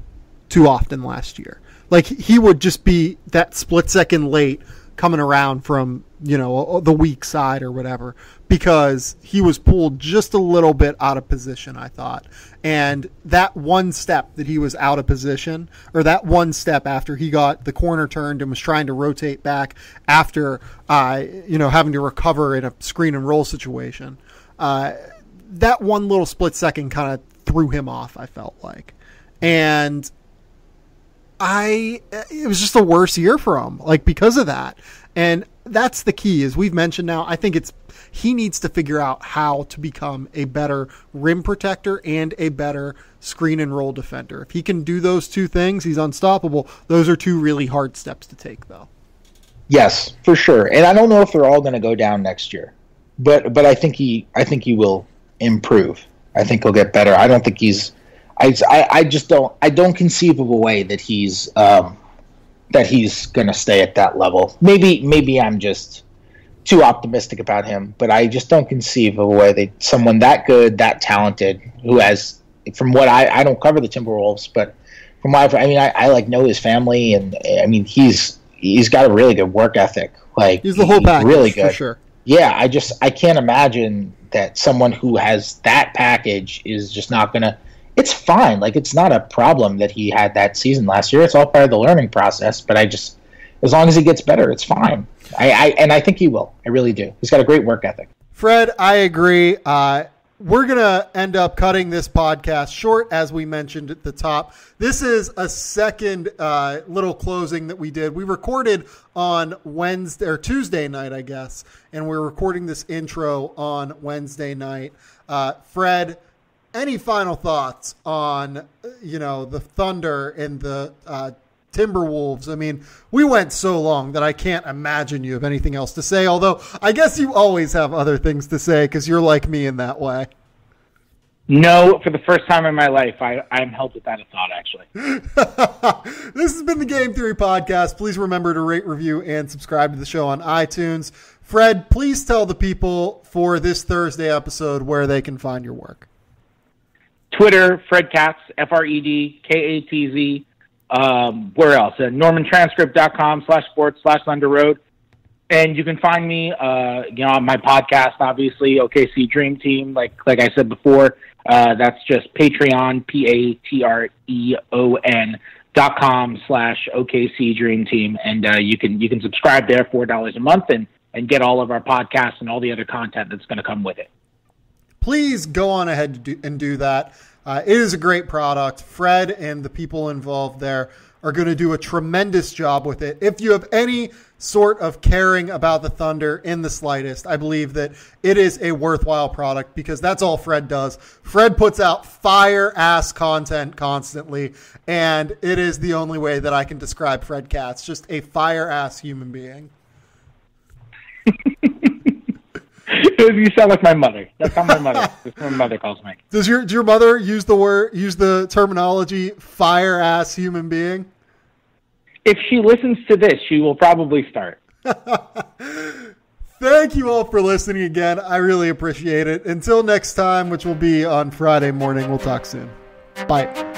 too often last year. Like he would just be that split second late coming around from the weak side or whatever, because he was pulled just a little bit out of position, I thought. And that one step that he was out of position, or that one step after he got the corner turned and was trying to rotate back after having to recover in a screen and roll situation, that one little split second kind of threw him off, I felt like. And it was just a worse year for him, like because of that. And that's the key, as we've mentioned now. I think he needs to figure out how to become a better rim protector and a better screen and roll defender. If he can do those two things, he's unstoppable. Those are two really hard steps to take, though. Yes, for sure. And I don't know if they're all going to go down next year, but I think he will improve. I think he'll get better. I don't think he's. I don't conceive of a way that he's going to stay at that level. Maybe I'm just too optimistic about him, but I just don't conceive of a way that someone that good, that talented, who has, from what I don't cover the Timberwolves, but from what I know his family, and I mean he's got a really good work ethic. Like he's the whole package, really good. For sure. Yeah, I can't imagine that someone who has that package is just not gonna. It's fine. Like, it's not a problem that he had that season last year. It's all part of the learning process. But as long as he gets better, it's fine. I think he will. I really do. He's got a great work ethic. Fred, I agree. We're going to end up cutting this podcast short, as we mentioned at the top. This is a second little closing that we did. We recorded on Wednesday or Tuesday night, I guess, and we're recording this intro on Wednesday night. Fred, any final thoughts on, the Thunder and the Timberwolves? I mean, we went so long that I can't imagine you have anything else to say, although I guess you always have other things to say because you're like me in that way. No, for the first time in my life, I'm held without a thought, actually. This has been the Game Theory Podcast. Please remember to rate, review, and subscribe to the show on iTunes. Fred, please tell the people for this Thursday episode where they can find your work. Twitter, Fred Katz, FredKatz. Where else? NormanTranscript.com/sports/underroad. And you can find me, on my podcast, obviously, OKC Dream Team. Like I said before, that's just Patreon, patreon.com/OKC Dream Team. And you can subscribe there, $4 a month, and get all of our podcasts and all the other content that's going to come with it. Please go on ahead and do that. It is a great product. Fred and the people involved there are going to do a tremendous job with it. If you have any sort of caring about the Thunder in the slightest, I believe that it is a worthwhile product because that's all Fred does. Fred puts out fire-ass content constantly, and it is the only way that I can describe Fred Katz, just a fire-ass human being. You sound like my mother. That's how my mother calls me. Does your mother use the terminology fire ass human being? If she listens to this, she will probably start. Thank you all for listening again. I really appreciate it. Until next time, which will be on Friday morning, we'll talk soon. Bye.